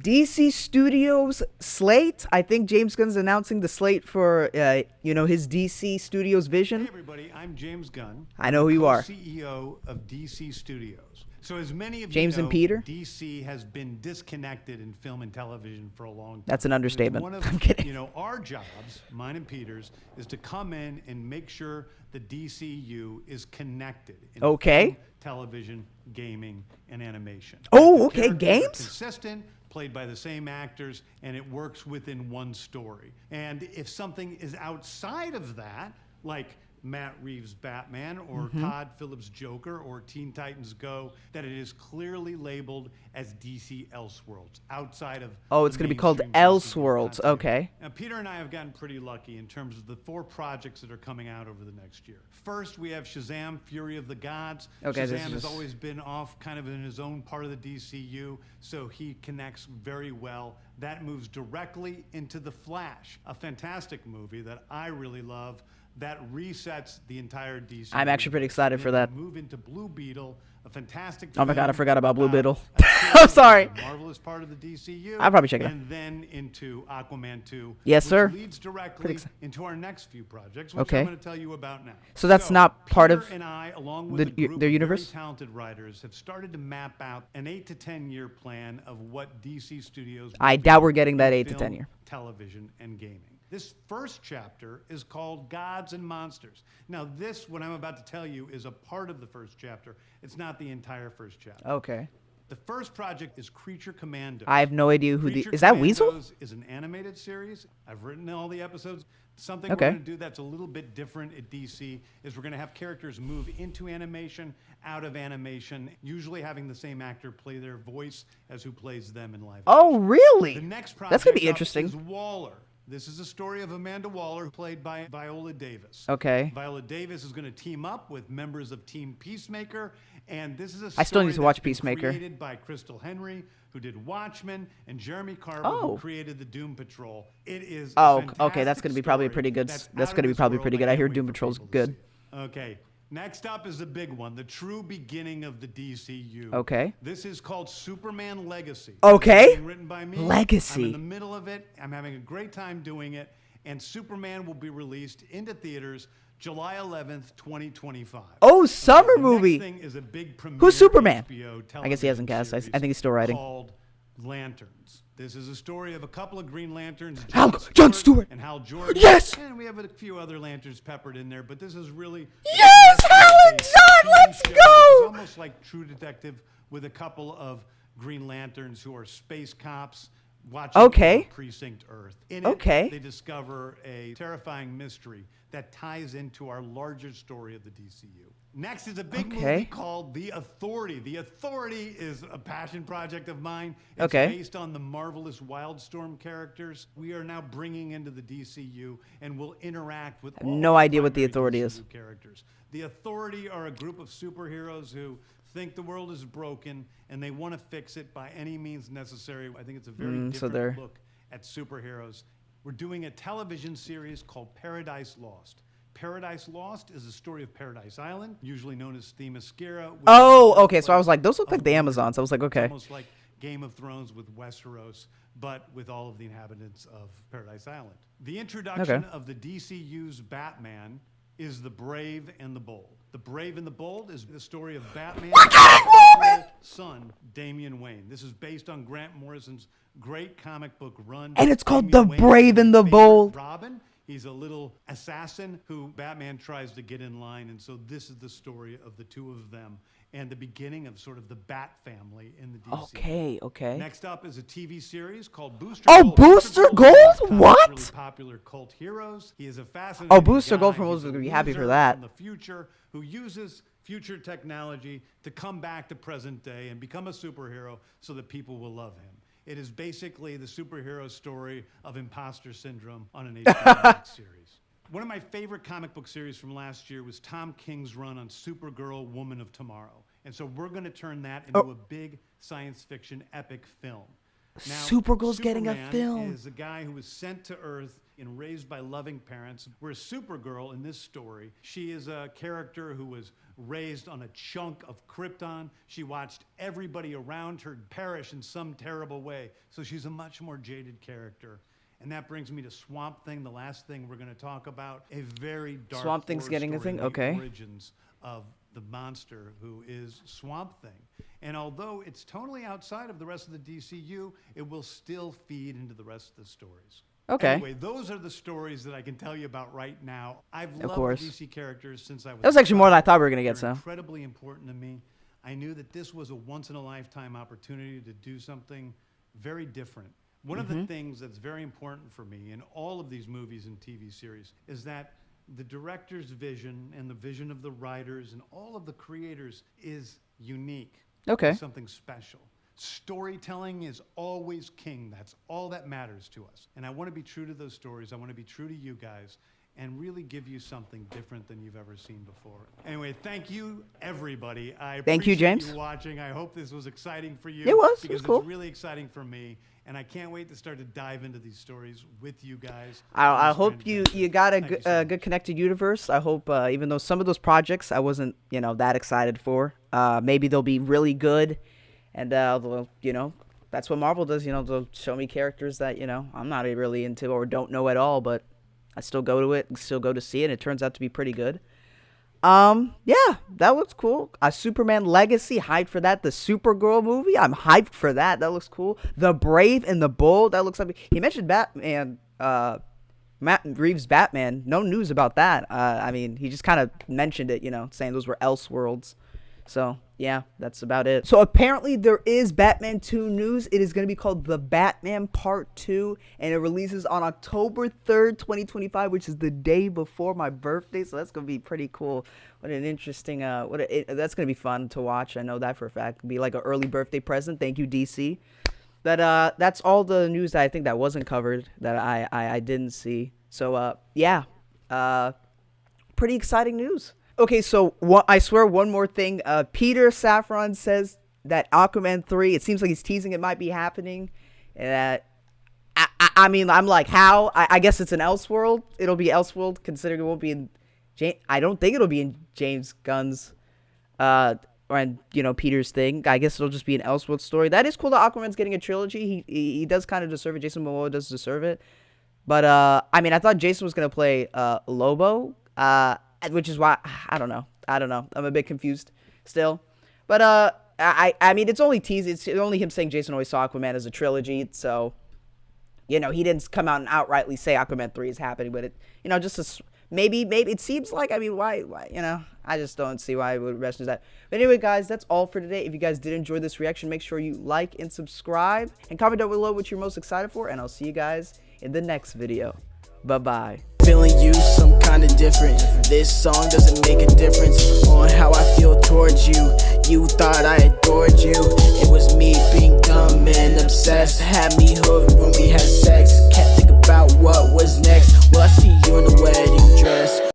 DC Studios Slate. I think James Gunn's announcing the slate for, his DC Studios Hey vision. everybody, I'm James Gunn. I know who you are. CEO of DC Studios. So as many of James you know, and Peter? DC has been disconnected in film and television for a long time. That's an And it's understatement. one of, I'm kidding. our jobs, mine and Peter's, is to come in and make sure the DCU is connected in Okay. film, television, gaming, and animation. Oh, The okay, characters are games? consistent, played by the same actors, and it works within one story. And if something is outside of that, like Matt Reeves' Batman or Mm-hmm. Todd Phillips' Joker or Teen Titans Go, that it is clearly labeled as DC Elseworlds, outside of Oh, it's the going to be called mainstream DCU Elseworlds. content. Okay. Now, Peter and I have gotten pretty lucky in terms of the 4 projects that are coming out over the next year. First, we have Shazam! Fury of the Gods. Okay, this Shazam is has just- always been off kind of in his own part of the DCU, so he connects very well. That moves directly into The Flash, a fantastic movie that I really love that resets the entire DC. I'm actually pretty universe. excited And for then that. we move into Blue Beetle, a fantastic Oh my God, I film forgot about Blue Beetle. a I'm kid sorry. who's a marvelous part of the DCU. I'll probably check it out. And then into Aquaman 2. Yes, which sir. leads directly Pretty excited. into our next few projects, which Okay. I'm going to tell you about now. So that's not part Peter of and I, along with the- a group their of universe? very talented writers, have started to map out an 8 to 10 year plan of what DC Studios. will I do doubt we're getting that in 8 to 10 film, year. television, and gaming. This first chapter is called Gods and Monsters. Now, this, what I'm about to tell you, is a part of the first chapter. It's not the entire first chapter. Okay. The first project is Creature Commandos. I have no idea who the... Creature Is that Weasel? Commandos is an animated series. I've written all the episodes. Something Okay. we're going to do that's a little bit different at DC is we're going to have characters move into animation, out of animation, usually having the same actor play their voice as who plays them in live action. Oh, really? The next project That's going to be up interesting. is Waller. This is a story of Amanda Waller, played by Viola Davis. Okay. Viola Davis is going to team up with members of Team Peacemaker, and this is a story I still need to watch that's been Peacemaker. created by Crystal Henry, who did Watchmen, and Jeremy Carver, Oh. who created the Doom Patrol. It is Oh, a okay, that's fantastic gonna be probably story pretty good. that's That's out of gonna be this probably world. pretty good. I can't hear wait Doom for Patrol's people to good. see it. Okay. Next up is the big one, the true beginning of the DCU. Okay. This is called Superman Legacy. Okay. This is being written by me. Legacy. I'm in the middle of it. I'm having a great time doing it. And Superman will be released into theaters July 11th, 2025. Oh, summer The movie. next thing is a big premiere Who's Superman? HBO I guess he hasn't television cast. I series think he's still writing. Called Lanterns. This is a story of a couple of Green Lanterns, Jon Stewart. and Hal Jordan. Yes! And we have a few other lanterns peppered in there, but this is really Yes, Hal and John, let's TV show. go! It's almost like True Detective with a couple of Green Lanterns who are space cops watching Okay. over Precinct Earth. In it, Okay. they discover a terrifying mystery that ties into our larger story of the DCU. Next is a big Okay. movie called The Authority. The Authority is a passion project of mine. It's Okay. based on the marvelous Wildstorm characters we are now bringing into the DCU and will interact with all no the idea what The primary Authority is. DCU characters. The Authority are a group of superheroes who think the world is broken and they want to fix it by any means necessary. I think it's a very so different they're- look at superheroes. We're doing a television series called Paradise Lost. Paradise Lost is a story of Paradise Island, usually known as Themyscira. which Oh, is the okay. So I was like, those look birthplace like the of Amazons. I was like, It's okay. almost like Game of Thrones with Westeros, but with all of the inhabitants of Paradise Island. The introduction Okay. of the DCU's Batman is The Brave and the Bold. The Brave and the Bold is the story of Batman's son, Damian Wayne. This is based on Grant Morrison's great comic book run. And it's called Damian The Wayne Brave is and my the favorite Bold. Robin. He's a little assassin who Batman tries to get in line. And so this is the story of the two of them and the beginning of sort of the Bat family in the DC. Okay, okay. Next up is a TV series called Booster Oh, Gold. Booster Gold is Gold? one of What? Really popular cult heroes. He is a fascinating Oh, Booster Gold guy. from He's Wolves a would be happy for loser that. from the future who uses future technology to come back to present day and become a superhero so that people will love him. It is basically the superhero story of imposter syndrome on an HBO Max series. One of my favorite comic book series from last year was Tom King's run on Supergirl, Woman of Tomorrow. And so we're going to turn that into a big science fiction epic film. Now, Supergirl's getting a Superman film. is a guy who was sent to Earth and raised by loving parents. Whereas Supergirl in this story, she is a character who was raised on a chunk of Krypton. She watched everybody around her perish in some terrible way. So she's a much more jaded character. And that brings me to Swamp Thing, the last thing we're going to talk about. A very dark Swamp Thing's getting a thing? Okay. Origins of the monster who is Swamp Thing. And although it's totally outside of the rest of the DCU, it will still feed into the rest of the stories. Okay. Anyway, those are the stories that I can tell you about right now. I've loved DC characters since I was. That was actually more than I thought we were going to get, They're so. incredibly important to me. I knew that this was a once-in-a-lifetime opportunity to do something very different. One of the things that's very important for me in all of these movies and TV series is that the director's vision and the vision of the writers and all of the creators is unique. Okay. Something special. Storytelling is always king. That's all that matters to us. And I want to be true to those stories. I want to be true to you guys and really give you something different than you've ever seen before. Anyway, thank you, everybody. I Thank you, appreciate James. you watching. I hope this was exciting for you. It was. Because cool. it's really exciting for me. And I can't wait to start to dive into these stories with you guys. I hope you got a good connected universe. I hope, even though some of those projects I wasn't, that excited for, maybe they'll be really good. And, that's what Marvel does. They'll show me characters that, I'm not really into or don't know at all, but I still go to it and still go to see it. And it turns out to be pretty good. Yeah, that looks cool. Superman Legacy, hyped for that. The Supergirl movie, I'm hyped for that. That looks cool. The Brave and the Bold, that looks like. He mentioned Batman, Matt Reeves' Batman. No news about that. He just kind of mentioned it, saying those were Elseworlds. So, yeah, that's about it. So, apparently, there is Batman 2 news. It is going to be called The Batman Part 2, and it releases on October 3rd, 2025, which is the day before my birthday. So, that's going to be pretty cool. What an interesting, that's going to be fun to watch. I know that for a fact. It'll be like an early birthday present. Thank you, DC. That's all the news that I think that wasn't covered that I didn't see. So, yeah, pretty exciting news. Okay, so I swear one more thing. Peter Safran says that Aquaman 3, it seems like he's teasing it might be happening. That I'm like, how? I guess it's an Elseworld. It'll be Elseworld, considering it won't be in. I don't think it'll be in James Gunn's, Peter's thing. I guess it'll just be an Elseworld story. That is cool that Aquaman's getting a trilogy. He does kind of deserve it. Jason Momoa does deserve it. But I thought Jason was gonna play Lobo. Which is why I don't know. I'm a bit confused still. But it's only teased. It's only him saying Jason always saw Aquaman as a trilogy. So, he didn't come out and outrightly say Aquaman 3 is happening. But it, maybe it seems like, why, I just don't see why it would rest as that. But anyway, guys, that's all for today. If you guys did enjoy this reaction, make sure you like and subscribe. And comment down below what you're most excited for. And I'll see you guys in the next video. Bye-bye. Feeling you some kind of different. This song doesn't make a difference on how I feel towards you. You thought I adored you. It was me being dumb and obsessed. Had me